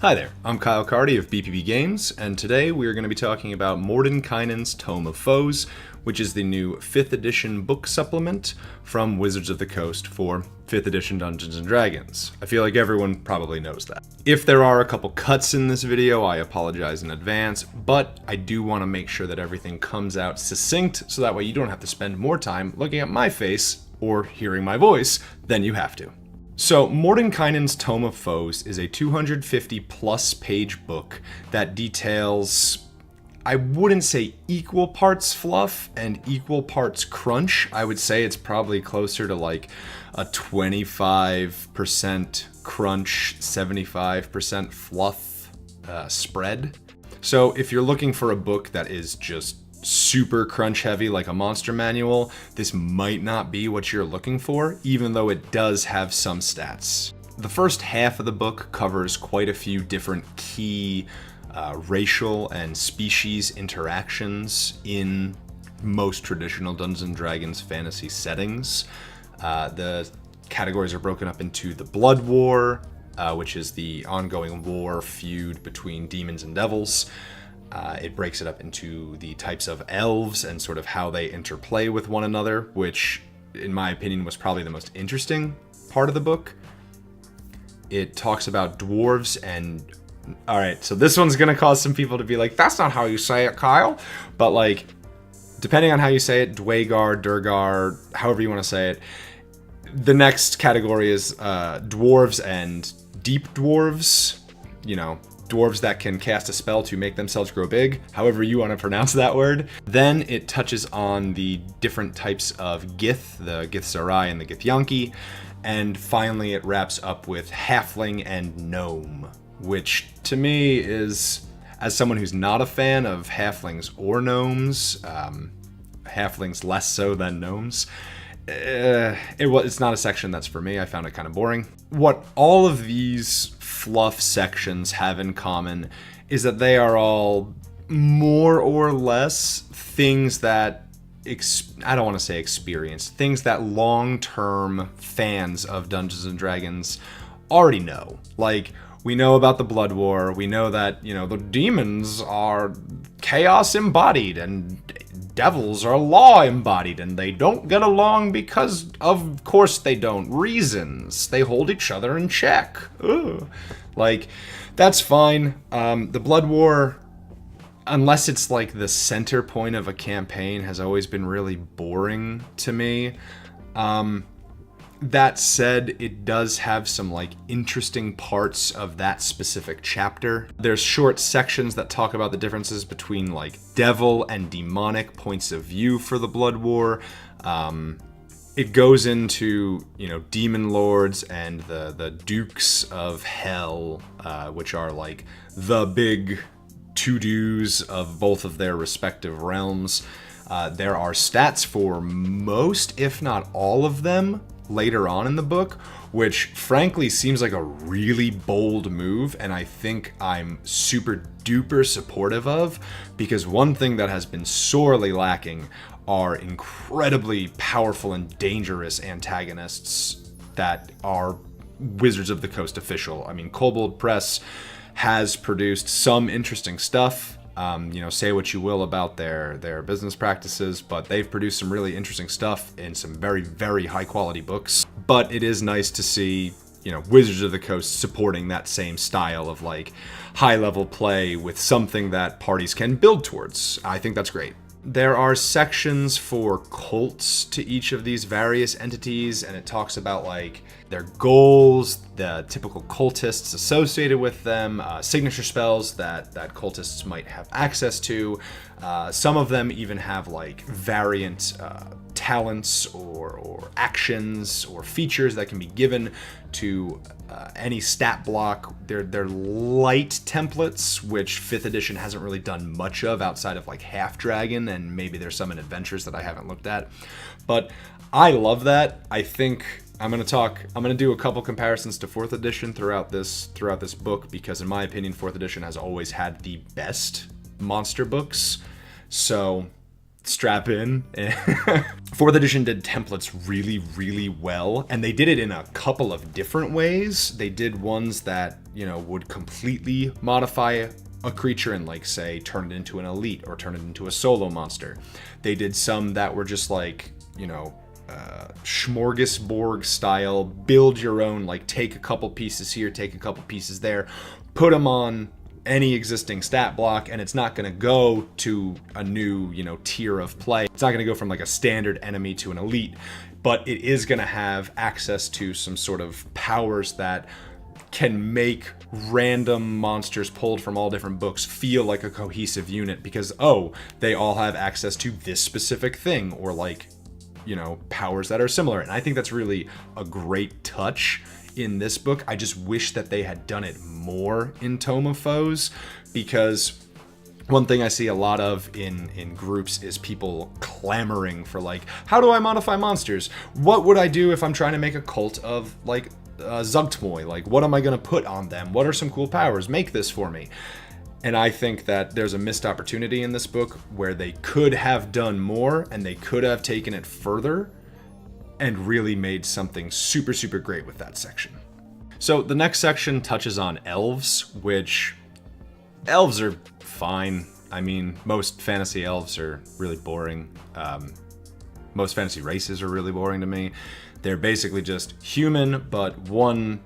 Hi there, I'm Kyle Cardy of BPB Games, and today we are going to be talking about Mordenkainen's Tome of Foes, which is the new 5th edition book supplement from Wizards of the Coast for 5th edition Dungeons & Dragons. I feel like everyone probably knows that. If there are a couple cuts in this video, I apologize in advance, but I do want to make sure that everything comes out succinct, so that way you don't have to spend more time looking at my face or hearing my voice than you have to. So, Mordenkainen's Tome of Foes is a 250 plus page book that details, I wouldn't say equal parts fluff and equal parts crunch. I would say it's probably closer to like a 25% crunch, 75% fluff spread. So if you're looking for a book that is just super crunch heavy like a monster manual, this might not be what you're looking for, even though it does have some stats. The first half of the book covers quite a few different key racial and species interactions in most traditional Dungeons & Dragons fantasy settings. The categories are broken up into the Blood War, which is the ongoing war feud between demons and devils. It breaks it up into the types of elves and sort of how they interplay with one another, which, in my opinion, was probably the most interesting part of the book. It talks about dwarves and... Alright, so this one's gonna cause some people to be like, that's not how you say it, Kyle. But, like, depending on how you say it, Dwagar, Durgar, however you want to say it, the next category is dwarves and deep dwarves, you know, dwarves that can cast a spell to make themselves grow big, however you want to pronounce that word. Then it touches on the different types of Gith, the Githzerai and the Githyanki, and finally it wraps up with Halfling and Gnome, which to me is, as someone who's not a fan of Halflings or Gnomes, Halflings less so than Gnomes, it's not a section that's for me. I found it kind of boring. What all of these fluff sections have in common is that they are all more or less things that, I don't want to say experience, things that long-term fans of Dungeons & Dragons already know. Like, we know about the Blood War, we know that, you know, the demons are chaos embodied and devils are law embodied, and they don't get along because, of course they don't, reasons. They hold each other in check. Ugh. Like, that's fine. The Blood War, unless it's like the center point of a campaign, has always been really boring to me. That said, it does have some like interesting parts of that specific chapter. There's short sections that talk about the differences between like devil and demonic points of view for the Blood War. It goes into, you know, demon lords and the dukes of hell, which are like the big to-dos of both of their respective realms. There are stats for most, if not all of them, later on in the book, which frankly seems like a really bold move, and I think I'm super duper supportive of, because one thing that has been sorely lacking are incredibly powerful and dangerous antagonists that are Wizards of the Coast official. I mean, Kobold Press has produced some interesting stuff. You know, say what you will about their business practices, but they've produced some really interesting stuff in some very, very high quality books. But it is nice to see, you know, Wizards of the Coast supporting that same style of like high level play with something that parties can build towards. I think that's great. There are sections for cults to each of these various entities, and it talks about like their goals, the typical cultists associated with them, signature spells that cultists might have access to. Some of them even have like variant talents or actions or features that can be given to any stat block. They're light templates, which 5th edition hasn't really done much of outside of like Half Dragon, and maybe there's some in Adventures that I haven't looked at. But I love that. I think I'm gonna do a couple comparisons to 4th edition throughout this book, because in my opinion 4th edition has always had the best monster books. So strap in. 4th edition did templates really, really well, and they did it in a couple of different ways. They did ones that, you know, would completely modify a creature and, like, say, turn it into an elite or turn it into a solo monster. They did some that were just like, you know, smorgasbord style, build your own, like, take a couple pieces here, take a couple pieces there, put them on any existing stat block, and it's not going to go to a new, you know, tier of play. It's not going to go from like a standard enemy to an elite, but it is going to have access to some sort of powers that can make random monsters pulled from all different books feel like a cohesive unit because, oh, they all have access to this specific thing, or, like, you know, powers that are similar. And I think that's really a great touch in this book. I just wish that they had done it more in Tome of Foes, because one thing I see a lot of in groups is people clamoring for, like, how do I modify monsters? What would I do if I'm trying to make a cult of, like, Zugtmoy? Like, what am I going to put on them? What are some cool powers? Make this for me. And I think that there's a missed opportunity in this book where they could have done more, and they could have taken it further and really made something super, super great with that section. So the next section touches on elves, which elves are fine. I mean, most fantasy elves are really boring. Most fantasy races are really boring to me. They're basically just human, but one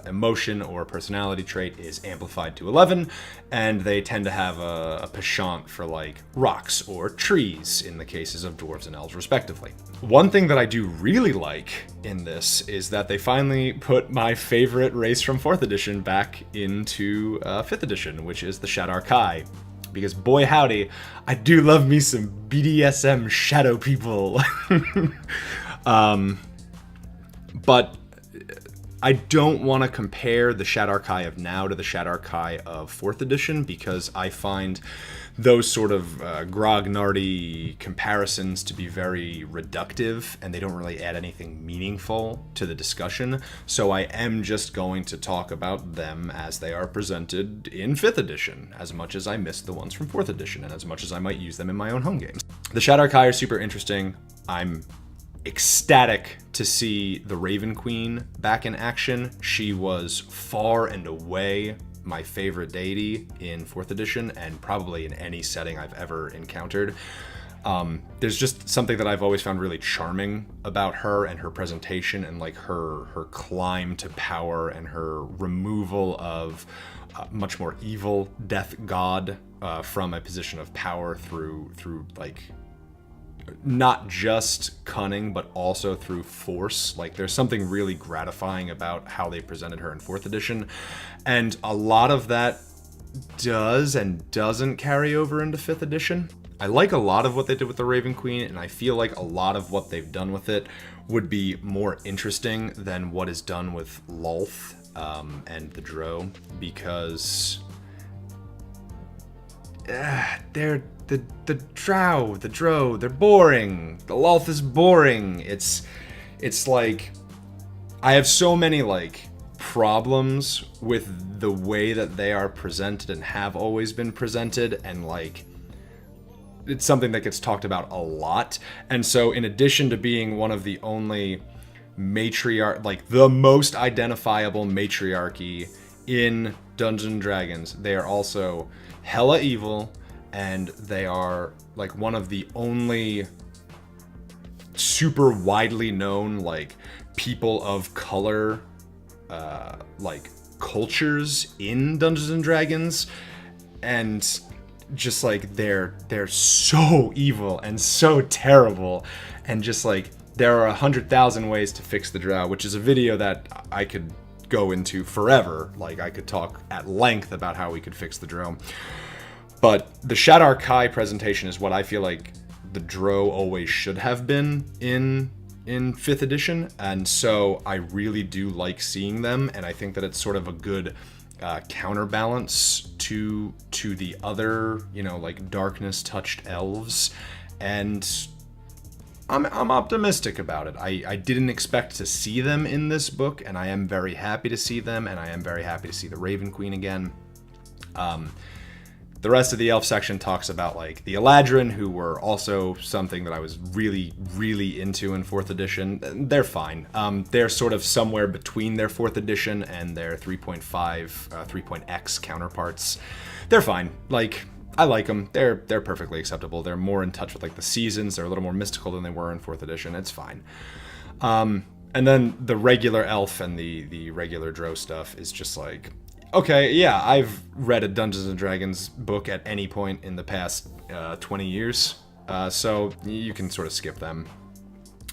emotion or personality trait is amplified to 11, and they tend to have a penchant for, like, rocks or trees in the cases of dwarves and elves, respectively. One thing that I do really like in this is that they finally put my favorite race from 4th edition back into 5th edition, which is the Shadar Kai. Because boy howdy, I do love me some BDSM shadow people. But I don't want to compare the Shadar Kai of now to the Shadar Kai of 4th edition, because I find those sort of grognardy comparisons to be very reductive, and they don't really add anything meaningful to the discussion. So I am just going to talk about them as they are presented in 5th edition, as much as I miss the ones from 4th edition, and as much as I might use them in my own home games. The Shadar Kai are super interesting. I'm ecstatic to see the Raven Queen back in action. She was far and away my favorite deity in 4th edition, and probably in any setting I've ever encountered. There's just something that I've always found really charming about her and her presentation, and, like, her climb to power and her removal of much more evil death god from a position of power through like, not just cunning, but also through force. Like, there's something really gratifying about how they presented her in 4th edition, and a lot of that does and doesn't carry over into 5th edition. I like a lot of what they did with the Raven Queen, and I feel like a lot of what they've done with it would be more interesting than what is done with Lolth and the Drow, because they're the Drow, they're boring. The Lolth is boring. It's like, I have so many, like, problems with the way that they are presented and have always been presented, and, like, it's something that gets talked about a lot. And so, in addition to being one of the only matriarch, like, the most identifiable matriarchy in Dungeons and Dragons, they are also hella evil, and they are, like, one of the only super widely known, like, people of color, like, cultures in Dungeons and Dragons. And just, like, they're so evil and so terrible, and just, like, there are 100,000 ways to fix the Drow, which is a video that I could go into forever. Like, I could talk at length about how we could fix the Drow. But the Shadar Kai presentation is what I feel like the Drow always should have been in 5th edition, and so I really do like seeing them, and I think that it's sort of a good counterbalance to the other, you know, like, darkness touched elves, and I'm optimistic about it. I didn't expect to see them in this book, and I am very happy to see them, and I am very happy to see the Raven Queen again. The rest of the elf section talks about like the Eladrin, who were also something that I was really, really into in 4th edition. They're fine. They're sort of somewhere between their 4th edition and their 3.5, 3.x counterparts. They're fine. Like, I like them. They're perfectly acceptable. They're more in touch with like the seasons. They're a little more mystical than they were in 4th edition. It's fine. And then the regular elf and the regular drow stuff is just like, okay, yeah, I've read a Dungeons and Dragons book at any point in the past 20 years, so you can sort of skip them.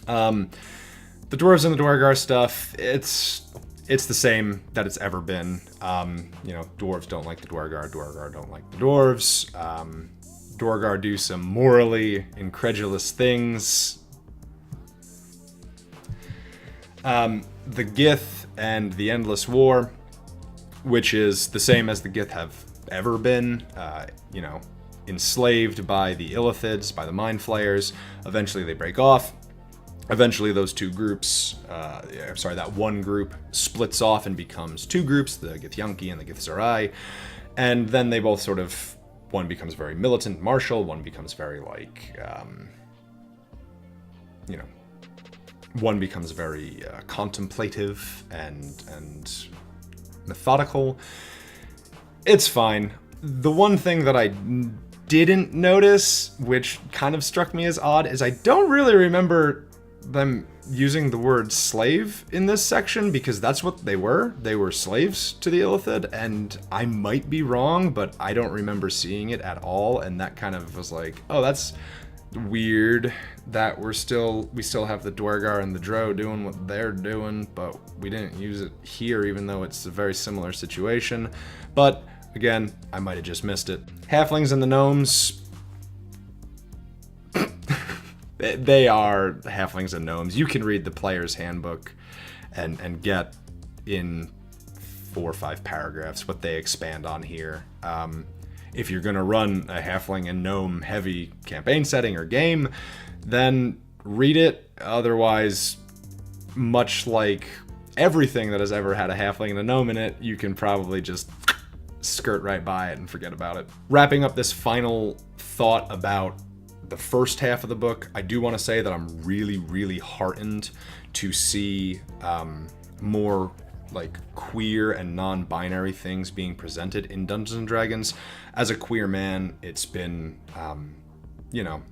The dwarves and the Dwargar stuff, it's the same that it's ever been. You know, dwarves don't like the Dwargar, Dwargar don't like the dwarves. Dwargar do some morally incredulous things. The Gith and the Endless War, which is the same as the Gith have ever been, you know, enslaved by the Illithids, by the Mind Flayers. Eventually they break off. Eventually those two groups, that one group splits off and becomes two groups, the Githyanki and the Githzerai. And then they both sort of, one becomes very militant, martial, one becomes very like, you know, one becomes very contemplative and methodical. It's fine. The one thing that I didn't notice, which kind of struck me as odd, is I don't really remember them using the word slave in this section, because that's what they were. They were slaves to the Illithid, and I might be wrong, but I don't remember seeing it at all, and that kind of was like, oh, that's weird that we still have the Dwargar and the Drow doing what they're doing, but we didn't use it here, even though it's a very similar situation. But again, I might have just missed it. Halflings and the gnomes, they are halflings and gnomes. You can read the player's handbook and get in 4 or 5 paragraphs what they expand on here. If you're going to run a halfling and gnome heavy campaign setting or game, then read it. Otherwise, much like everything that has ever had a halfling and a gnome in it, you can probably just skirt right by it and forget about it. Wrapping up this final thought about the first half of the book, I do want to say that I'm really, really heartened to see more like queer and non-binary things being presented in Dungeons & Dragons. As a queer man, it's been, you know,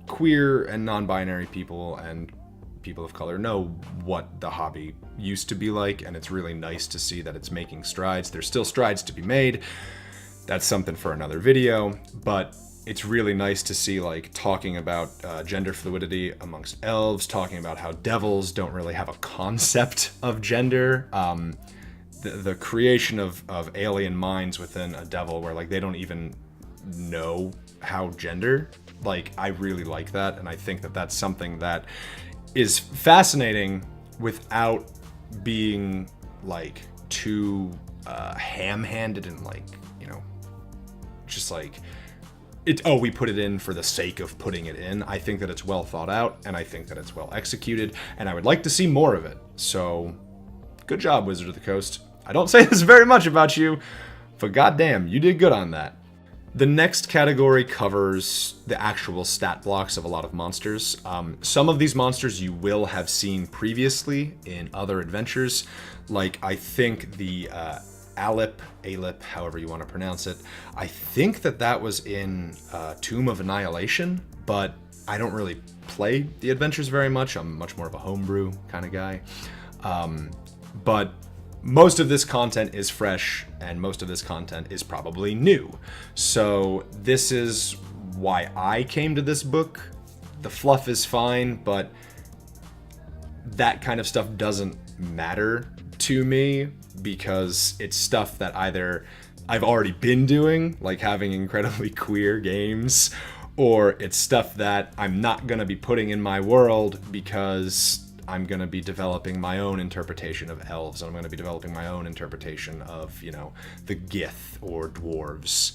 queer and non-binary people and people of color know what the hobby used to be like, and it's really nice to see that it's making strides. There's still strides to be made. That's something for another video, but it's really nice to see, like, talking about gender fluidity amongst elves, talking about how devils don't really have a concept of gender. The creation of alien minds within a devil where, like, they don't even know how gender. Like, I really like that, and I think that that's something that is fascinating without being, like, too ham-handed and, like, you know, just like... we put it in for the sake of putting it in. I think that it's well thought out, and I think that it's well executed, and I would like to see more of it. So, good job, Wizard of the Coast. I don't say this very much about you, but goddamn, you did good on that. The next category covers the actual stat blocks of a lot of monsters. Some of these monsters you will have seen previously in other adventures, like I think the Alip, however you want to pronounce it. I think that was in Tomb of Annihilation, but I don't really play the adventures very much. I'm much more of a homebrew kind of guy. But most of this content is fresh, and most of this content is probably new. So this is why I came to this book. The fluff is fine, but that kind of stuff doesn't matter to me, because it's stuff that either I've already been doing, like having incredibly queer games, or it's stuff that I'm not going to be putting in my world because I'm going to be developing my own interpretation of elves, and I'm going to be developing my own interpretation of, you know, the Gith or dwarves.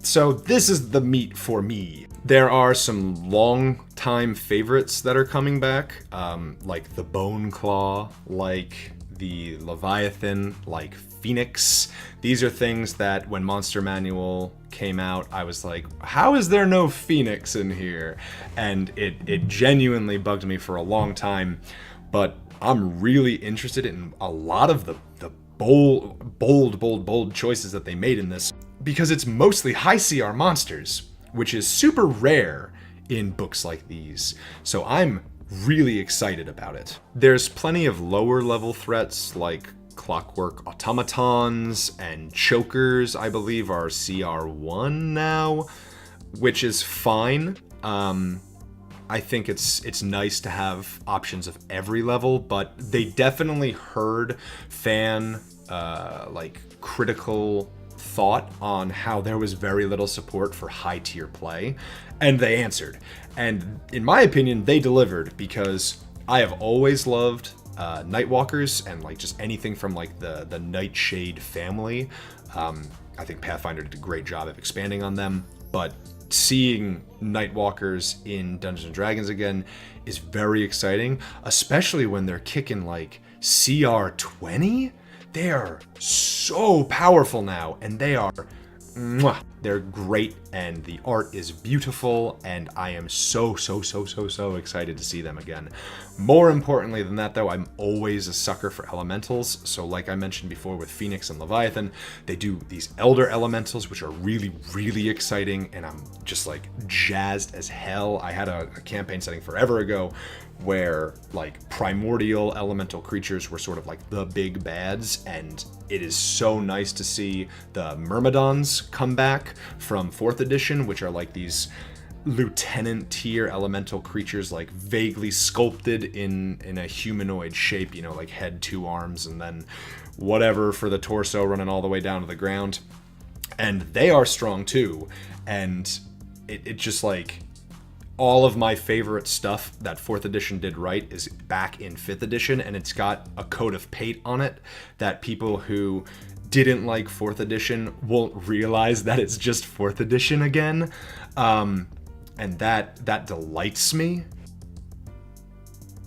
So this is the meat for me. There are some long-time favorites that are coming back, like the Bone Claw, like the Leviathan, like Phoenix. These are things that when Monster Manual came out, I was like, how is there no Phoenix in here? And it genuinely bugged me for a long time. But I'm really interested in a lot of the bold choices that they made in this, because it's mostly high CR monsters, which is super rare in books like these. So I'm really excited about it. There's plenty of lower level threats like clockwork automatons and chokers, I believe are CR1 now, which is fine. I think it's nice to have options of every level, but they definitely heard fan like critical thought on how there was very little support for high tier play, and they answered. And in my opinion, they delivered, because I have always loved Nightwalkers and like just anything from like the Nightshade family. I think Pathfinder did a great job of expanding on them, but seeing Nightwalkers in Dungeons and Dragons again is very exciting, especially when they're kicking like CR 20. They are so powerful now, and they're great, and the art is beautiful, and I am so excited to see them again. More importantly than that, though, I'm always a sucker for elementals. So like I mentioned before with Phoenix and Leviathan, they do these elder elementals, which are really exciting, and I'm just like jazzed as hell. I had a campaign setting forever ago where like primordial elemental creatures were sort of like the big bads, and it is so nice to see the Myrmidons come back from 4th edition, which are like these lieutenant tier elemental creatures, like vaguely sculpted in a humanoid shape, you know, like head, 2 arms, and then whatever for the torso running all the way down to the ground. And they are strong too, and it just like, all of my favorite stuff that 4th edition did right is back in 5th edition, and it's got a coat of paint on it that people who didn't like 4th edition won't realize that it's just 4th edition again. And that delights me.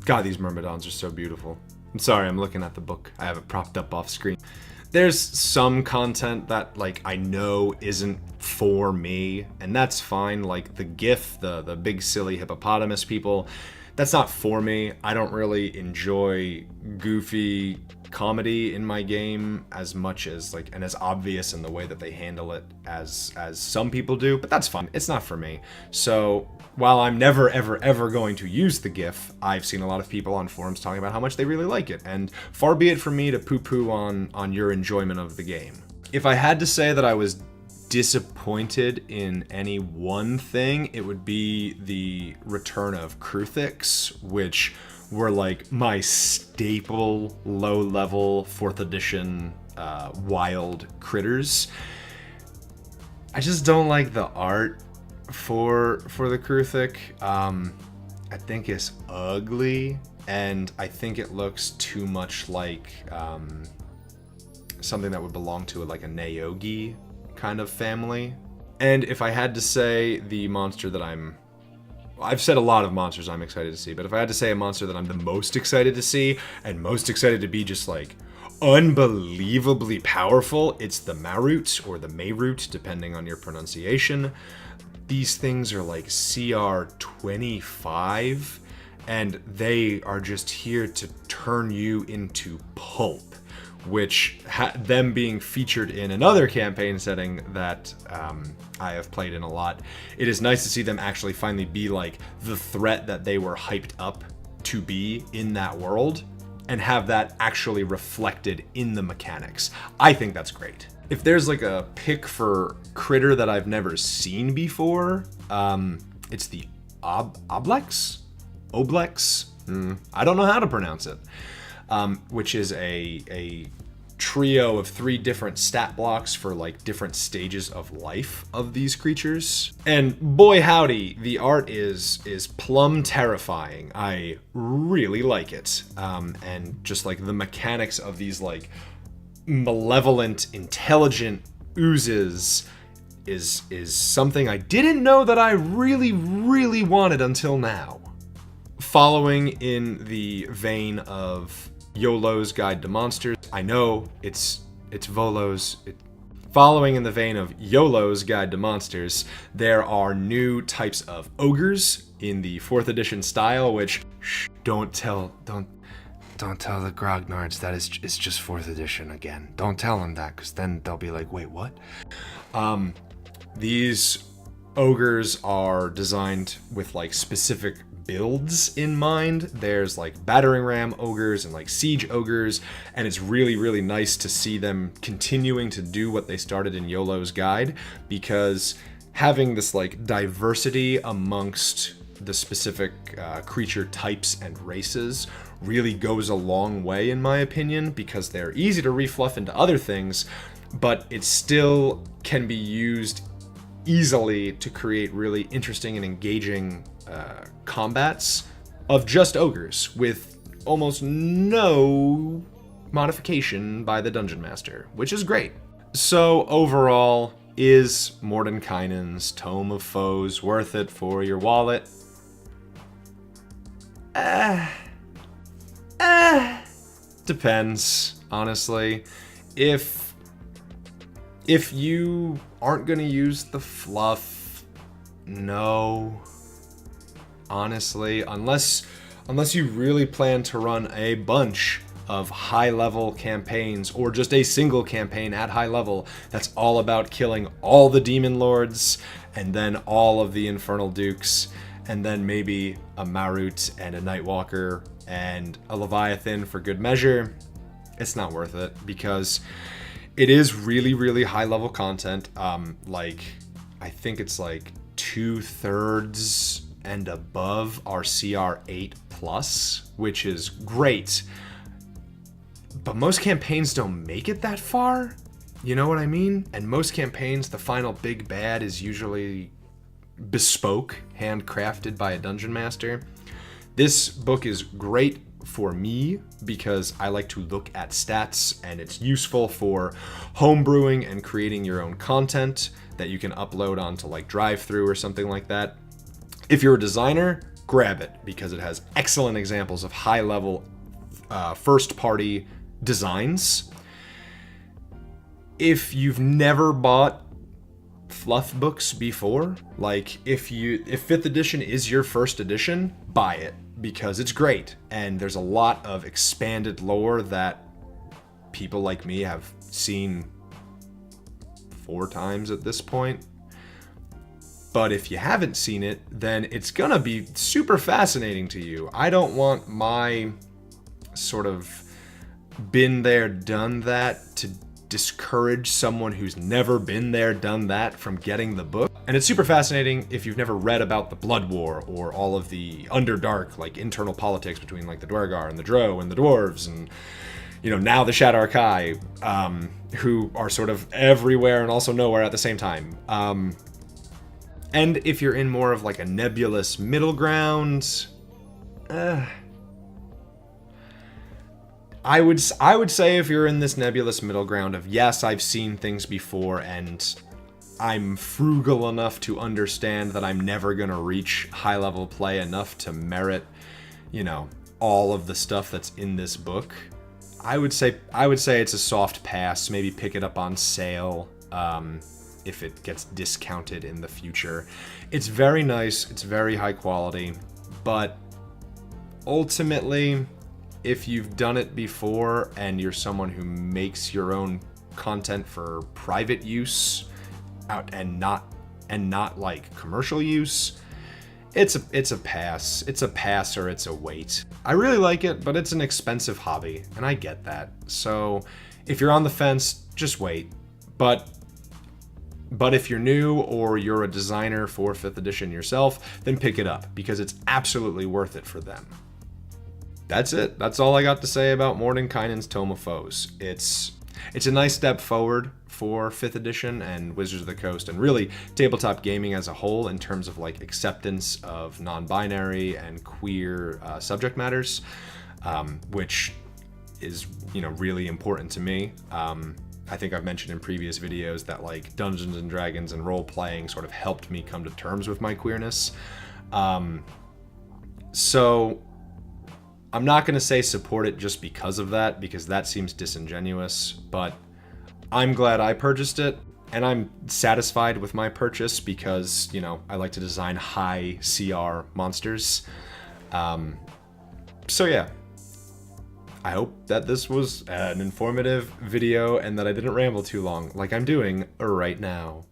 God, these Myrmidons are so beautiful. I'm sorry, I'm looking at the book. I have it propped up off screen. There's some content that like I know isn't for me, and that's fine. Like the GIF, the big silly hippopotamus people, that's not for me. I don't really enjoy goofy comedy in my game as much as like, and as obvious in the way that they handle it as some people do, but that's fine. It's not for me. So while I'm never ever going to use the GIF, I've seen a lot of people on forums talking about how much they really like it, and far be it from me to poo-poo on your enjoyment of the game. If I had to say that I was disappointed in any one thing, it would be the return of Kruthix, which were like my staple low-level 4th edition wild critters. I just don't like the art for the Kruthix. I think it's ugly, and I think it looks too much like something that would belong to like a Naogi kind of family. And if I had to say the monster that I've said a lot of monsters I'm excited to see, but if I had to say a monster that I'm the most excited to see, and most excited to be just like unbelievably powerful, it's the Marut, or the Mayrut, depending on your pronunciation. These things are like CR 25, and they are just here to turn you into pulp, which them being featured in another campaign setting that I have played in a lot, it is nice to see them actually finally be like the threat that they were hyped up to be in that world, and have that actually reflected in the mechanics. I think that's great. If there's like a pick for critter that I've never seen before, it's the Oblex? I don't know how to pronounce it. Which is a trio of 3 different stat blocks for like different stages of life of these creatures. And boy howdy, the art is plumb terrifying. I really like it. And just like the mechanics of these like malevolent, intelligent oozes is something I didn't know that I really wanted until now. Following in the vein of YOLO's Guide to Monsters. I know it's Volo's. Following in the vein of YOLO's Guide to Monsters, there are new types of ogres in the 4th edition style, which don't tell the grognards that it's just 4th edition again. Don't tell them that, because then they'll be like, wait, what? These ogres are designed with like specific builds in mind. There's like battering ram ogres and like siege ogres, and it's really, really nice to see them continuing to do what they started in YOLO's Guide, because having this like diversity amongst the specific creature types and races really goes a long way, in my opinion, because they're easy to refluff into other things, but it still can be used easily to create really interesting and engaging combats of just ogres with almost no modification by the Dungeon Master, which is great. So overall, is Mordenkainen's Tome of Foes worth it for your wallet? Depends, honestly. If you aren't gonna use the fluff, no. Honestly, unless you really plan to run a bunch of high-level campaigns, or just a single campaign at high level that's all about killing all the demon lords, and then all of the infernal dukes, and then maybe a Marut and a Nightwalker and a Leviathan for good measure, it's not worth it, because it is really, really high-level content. Like, I think it's like 2/3 and above are CR 8+, which is great. But most campaigns don't make it that far, you know what I mean? And most campaigns, the final big bad is usually bespoke, handcrafted by a dungeon master. This book is great for me because I like to look at stats, and it's useful for homebrewing and creating your own content that you can upload onto like Drive-Thru or something like that. If you're a designer, grab it, because it has excellent examples of high-level first-party designs. If you've never bought fluff books before, like if 5th edition is your first edition, buy it, because it's great, and there's a lot of expanded lore that people like me have seen 4 times at this point. But if you haven't seen it, then it's gonna be super fascinating to you. I don't want my sort of been there, done that to discourage someone who's never been there, done that from getting the book. And it's super fascinating if you've never read about the Blood War or all of the Underdark, like internal politics between like the Dwargar and the Drow and the Dwarves, and you know, now the Shadar-kai, who are sort of everywhere and also nowhere at the same time. And if you're in more of like a nebulous middle ground, I would say if you're in this nebulous middle ground of, yes, I've seen things before and I'm frugal enough to understand that I'm never going to reach high level play enough to merit, you know, all of the stuff that's in this book, I would say it's a soft pass. Maybe pick it up on sale if it gets discounted in the future. It's very nice, it's very high quality, but ultimately, if you've done it before and you're someone who makes your own content for private use out and not like commercial use, it's a pass. It's a pass, or it's a wait. I really like it, but it's an expensive hobby, and I get that. So if you're on the fence, just wait. But if you're new or you're a designer for 5th edition yourself, then pick it up, because it's absolutely worth it for them. That's it. That's all I got to say about Mordenkainen's Tome of Foes. It's a nice step forward for 5th edition and Wizards of the Coast, and really tabletop gaming as a whole, in terms of like acceptance of non-binary and queer subject matters, which is, you know, really important to me. I think I've mentioned in previous videos that like Dungeons and Dragons and role-playing sort of helped me come to terms with my queerness. So I'm not going to say support it just because of that, because that seems disingenuous, but I'm glad I purchased it, and I'm satisfied with my purchase because, you know, I like to design high CR monsters. So yeah, I hope that this was an informative video and that I didn't ramble too long like I'm doing right now.